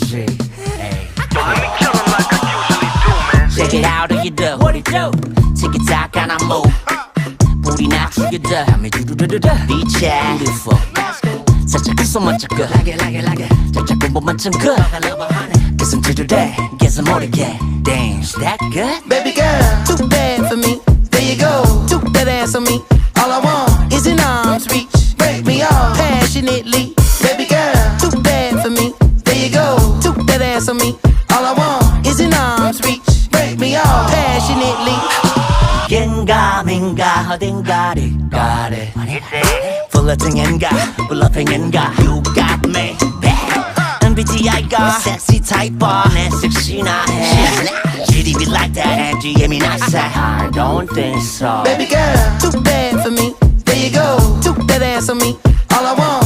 거지. Check it out, how you do? What it do? Tick it tock and I move. Booty not you do. Beach yeah, beautiful. 살짝 kus어 먼저 그. Like it. 살짝 공부만 좀 그. Guess I'm today, guess I'm 모르게. Damn, is that good? Baby girl, too bad for me. There you go, took that ass on me. All I want is an arm's reach. Break me off passionately. Baby girl, too bad for me. There you go, took that ass on me. All I want is an arm's reach. Break me off passionately. 겐가 민가 어딘가를 가래 플러팅인가 블러핑인가 You got me MBTI가 섹시 타입봐 내 섹시나 해 GDB like that and GM이 나세 I don't think so Baby girl, too bad for me. There you go, took that ass on me. All I want